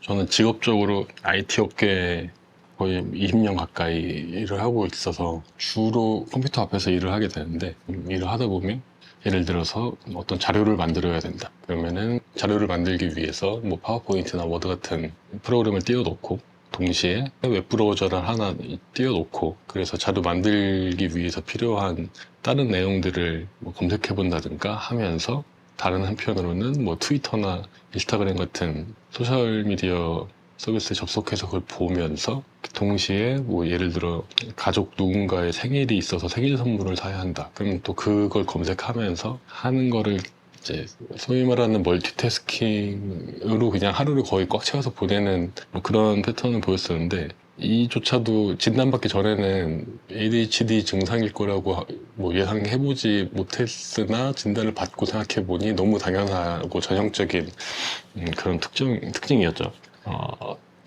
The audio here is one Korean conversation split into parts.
저는 직업적으로 IT 업계에 거의 20년 가까이 일을 하고 있어서 주로 컴퓨터 앞에서 일을 하게 되는데, 일을 하다 보면 예를 들어서 어떤 자료를 만들어야 된다. 그러면은 자료를 만들기 위해서 뭐 파워포인트나 워드 같은 프로그램을 띄워놓고, 동시에 웹브라우저를 하나 띄워놓고, 그래서 자료 만들기 위해서 필요한 다른 내용들을 뭐 검색해 본다든가 하면서, 다른 한편으로는 뭐 트위터나 인스타그램 같은 소셜미디어 서비스에 접속해서 그걸 보면서, 동시에 뭐 예를 들어 가족 누군가의 생일이 있어서 생일 선물을 사야 한다. 그럼 또 그걸 검색하면서 하는 거를 이제 소위 말하는 멀티태스킹으로 그냥 하루를 거의 꽉 채워서 보내는 뭐 그런 패턴을 보였었는데, 이조차도 진단받기 전에는 ADHD 증상일 거라고 뭐 예상해보지 못했으나, 진단을 받고 생각해보니 너무 당연하고 전형적인 그런 특징이었죠.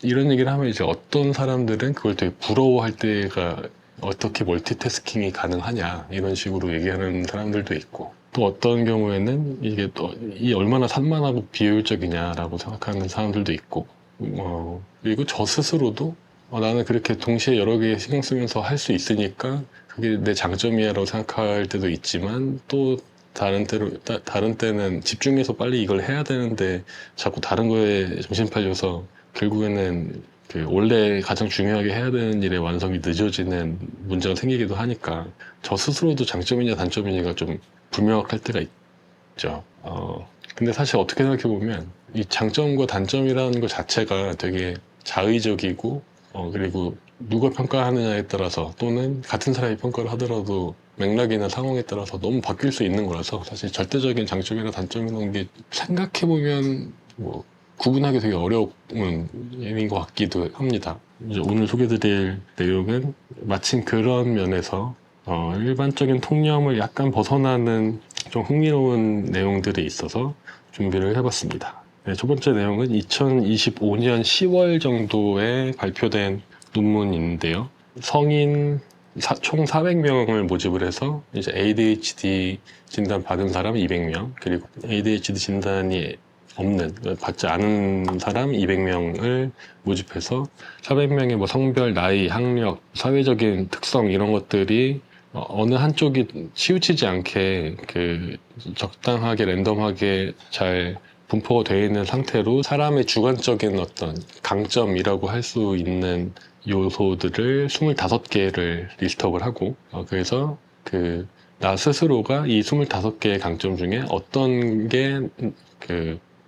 이런 얘기를 하면 이제 어떤 사람들은 그걸 되게 부러워할 때가, 어떻게 멀티태스킹이 가능하냐 이런 식으로 얘기하는 사람들도 있고, 또 어떤 경우에는 이게 또 이 얼마나 산만하고 비효율적이냐라고 생각하는 사람들도 있고, 그리고 저 스스로도 나는 그렇게 동시에 여러 개 신경 쓰면서 할 수 있으니까 그게 내 장점이야라고 생각할 때도 있지만, 또 다른 때는 집중해서 빨리 이걸 해야 되는데 자꾸 다른 거에 정신 팔려서 결국에는 그 원래 가장 중요하게 해야 되는 일의 완성이 늦어지는 문제가 생기기도 하니까, 저 스스로도 장점이냐 단점이냐가 좀 불명확할 때가 있죠. 근데 사실 어떻게 생각해보면 이 장점과 단점이라는 것 자체가 되게 자의적이고, 그리고 누가 평가하느냐에 따라서, 또는 같은 사람이 평가를 하더라도 맥락이나 상황에 따라서 너무 바뀔 수 있는 거라서, 사실 절대적인 장점이나 단점이라는 게 생각해보면 뭐 구분하기 되게 어려운 예인 것 같기도 합니다. 이제 오늘 소개드릴 내용은 마침 그런 면에서 일반적인 통념을 약간 벗어나는 좀 흥미로운 내용들이 있어서 준비를 해봤습니다. 네, 첫 번째 내용은 2025년 10월 정도에 발표된 논문인데요. 성인 총 400명을 모집을 해서 이제 ADHD 진단 받은 사람 200명, 그리고 ADHD 진단이 없는, 받지 않은 사람 200명을 모집해서 400명의 뭐 성별, 나이, 학력, 사회적인 특성 이런 것들이 어느 한쪽이 치우치지 않게 그 적당하게 랜덤하게 잘 분포가 되어 있는 상태로, 사람의 주관적인 어떤 강점이라고 할 수 있는 요소들을 25개를 리스트업을 하고, 그래서 그 나 스스로가 이 25개의 강점 중에 어떤 게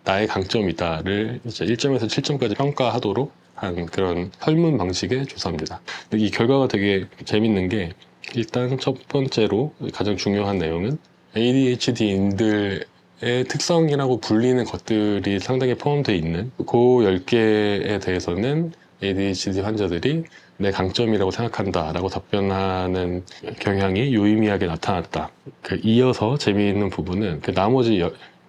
나의 강점이다를 이제 1점에서 7점까지 평가하도록 한 그런 설문 방식의 조사입니다. 이 결과가 되게 재밌는 게, 일단 첫 번째로 가장 중요한 내용은 ADHD인들의 특성이라고 불리는 것들이 상당히 포함되어 있는 그 10개에 대해서는 ADHD 환자들이 내 강점이라고 생각한다 라고 답변하는 경향이 유의미하게 나타났다. 이어서 재미있는 부분은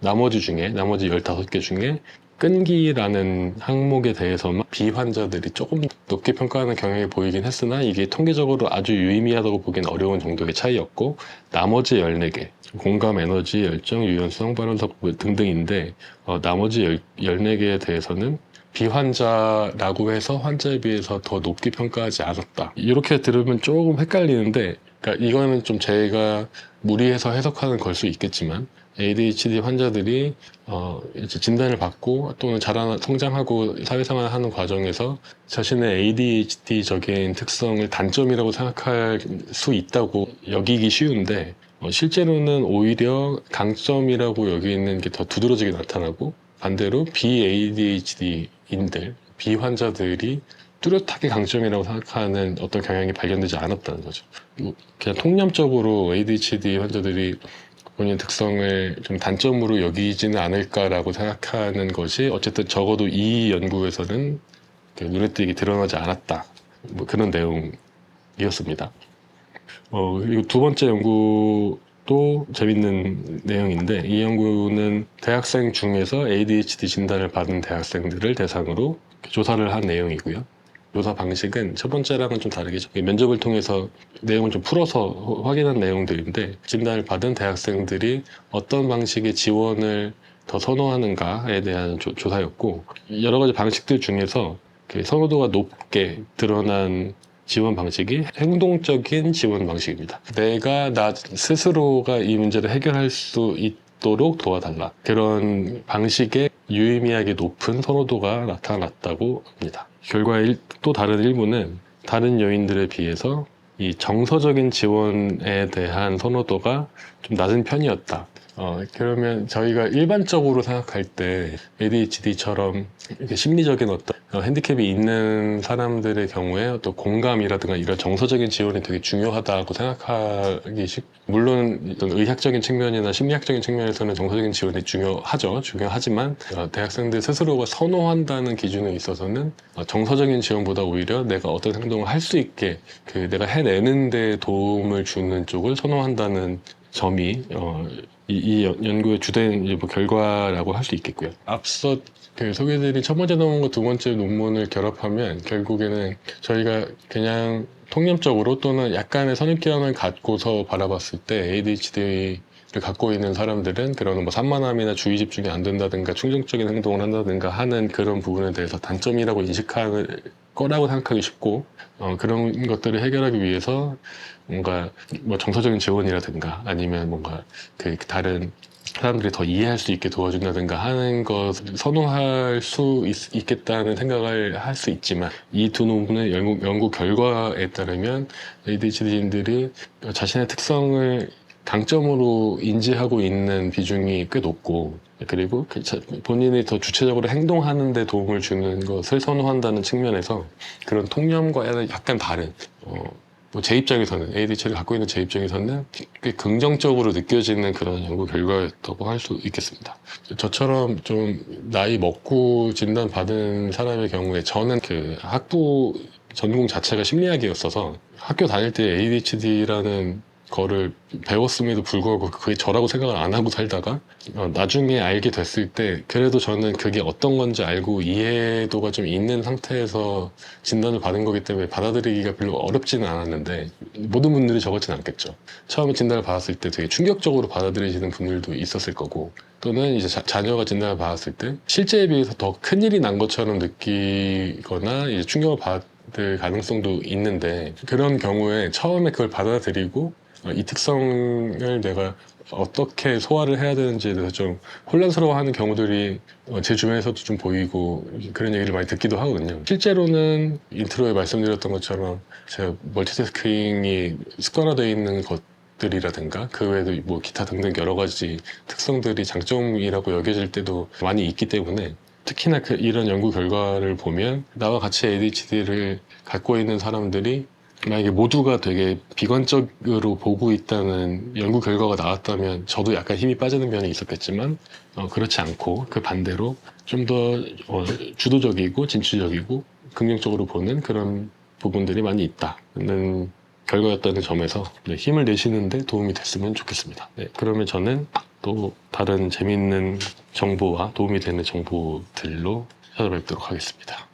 나머지 15개 중에 끈기라는 항목에 대해서만 비환자들이 조금 높게 평가하는 경향이 보이긴 했으나, 이게 통계적으로 아주 유의미하다고 보기엔 어려운 정도의 차이였고, 나머지 14개, 공감, 에너지, 열정, 유연성, 발언력 등등인데, 나머지 14개에 대해서는 비환자라고 해서 환자에 비해서 더 높게 평가하지 않았다. 이렇게 들으면 조금 헷갈리는데, 그러니까 이거는 좀 제가 무리해서 해석하는 걸 수 있겠지만, ADHD 환자들이 이제 진단을 받고 또는 성장하고 사회생활을 하는 과정에서 자신의 ADHD적인 특성을 단점이라고 생각할 수 있다고 여기기 쉬운데, 실제로는 오히려 강점이라고 여기는 게 더 두드러지게 나타나고, 반대로 비ADHD인들, 비환자들이 뚜렷하게 강점이라고 생각하는 어떤 경향이 발견되지 않았다는 거죠. 그냥 통념적으로 ADHD 환자들이 본인 특성을 좀 단점으로 여기지는 않을까라고 생각하는 것이, 어쨌든 적어도 이 연구에서는 눈에 띄게 드러나지 않았다. 뭐 그런 내용이었습니다. 그리고 두 번째 연구도 재밌는 내용인데, 이 연구는 대학생 중에서 ADHD 진단을 받은 대학생들을 대상으로 조사를 한 내용이고요. 조사 방식은 첫 번째랑은 좀 다르게 면접을 통해서 내용을 좀 풀어서 확인한 내용들인데, 진단을 받은 대학생들이 어떤 방식의 지원을 더 선호하는가에 대한 조사였고, 여러 가지 방식들 중에서 그 선호도가 높게 드러난 지원 방식이 행동적인 지원 방식입니다. 내가 나 스스로가 이 문제를 해결할 수 있도록 도와달라. 그런 방식의 유의미하게 높은 선호도가 나타났다고 합니다. 결과의 또 다른 일부는 다른 요인들에 비해서 이 정서적인 지원에 대한 선호도가 좀 낮은 편이었다. 그러면 저희가 일반적으로 생각할 때 ADHD처럼 심리적인 어떤 핸디캡이 있는 사람들의 경우에 어떤 공감이라든가 이런 정서적인 지원이 되게 중요하다고 생각하기 물론 어떤 의학적인 측면이나 심리학적인 측면에서는 정서적인 지원이 중요하지만 대학생들 스스로가 선호한다는 기준에 있어서는 정서적인 지원보다 오히려 내가 어떤 행동을 할 수 있게 내가 해내는 데 도움을 주는 쪽을 선호한다는 점이 이 연구의 주된 이제 뭐 결과라고 할 수 있겠고요. 앞서 소개해드린 첫 번째 논문과 두 번째 논문을 결합하면 결국에는 저희가 그냥 통념적으로 또는 약간의 선입견을 갖고서 바라봤을 때 ADHD를 갖고 있는 사람들은 그런 뭐 산만함이나 주의 집중이 안 된다든가 충동적인 행동을 한다든가 하는 그런 부분에 대해서 단점이라고 인식할 거라고 생각하기 쉽고, 그런 것들을 해결하기 위해서 뭔가 뭐 정서적인 지원이라든가 아니면 뭔가 다른 사람들이 더 이해할 수 있게 도와준다든가 하는 것을 선호할 수 있겠다는 생각을 할 수 있지만, 이 두 논문의 연구 결과에 따르면 ADHD인들이 자신의 특성을 강점으로 인지하고 있는 비중이 꽤 높고, 그리고 본인이 더 주체적으로 행동하는 데 도움을 주는 것을 선호한다는 측면에서 그런 통념과는 약간 다른, 뭐 제 입장에서는 ADHD를 갖고 있는 제 입장에서는 꽤 긍정적으로 느껴지는 그런 연구 결과였다고 할 수 있겠습니다. 저처럼 좀 나이 먹고 진단 받은 사람의 경우에 저는 학부 전공 자체가 심리학이었어서 학교 다닐 때 ADHD라는 거를 배웠음에도 불구하고 그게 저라고 생각을 안 하고 살다가 나중에 알게 됐을 때 그래도 저는 그게 어떤 건지 알고 이해도가 좀 있는 상태에서 진단을 받은 거기 때문에 받아들이기가 별로 어렵지는 않았는데, 모든 분들이 저렇진 않겠죠. 처음에 진단을 받았을 때 되게 충격적으로 받아들이시는 분들도 있었을 거고, 또는 이제 자녀가 진단을 받았을 때 실제에 비해서 더 큰일이 난 것처럼 느끼거나 이제 충격을 받을 가능성도 있는데, 그런 경우에 처음에 그걸 받아들이고 이 특성을 내가 어떻게 소화를 해야 되는지에 대해서 좀 혼란스러워하는 경우들이 제 주변에서도 좀 보이고 그런 얘기를 많이 듣기도 하거든요. 실제로는 인트로에 말씀드렸던 것처럼 제가 멀티태스킹이 습관화되어 있는 것들이라든가 그 외에도 뭐 기타 등등 여러 가지 특성들이 장점이라고 여겨질 때도 많이 있기 때문에, 특히나 이런 연구 결과를 보면 나와 같이 ADHD를 갖고 있는 사람들이 만약에 모두가 되게 비관적으로 보고 있다는 연구 결과가 나왔다면 저도 약간 힘이 빠지는 면이 있었겠지만, 그렇지 않고 그 반대로 좀 더 주도적이고 진취적이고 긍정적으로 보는 그런 부분들이 많이 있다는 결과였다는 점에서 힘을 내시는데 도움이 됐으면 좋겠습니다. 네, 그러면 저는 또 다른 재미있는 정보와 도움이 되는 정보들로 찾아뵙도록 하겠습니다.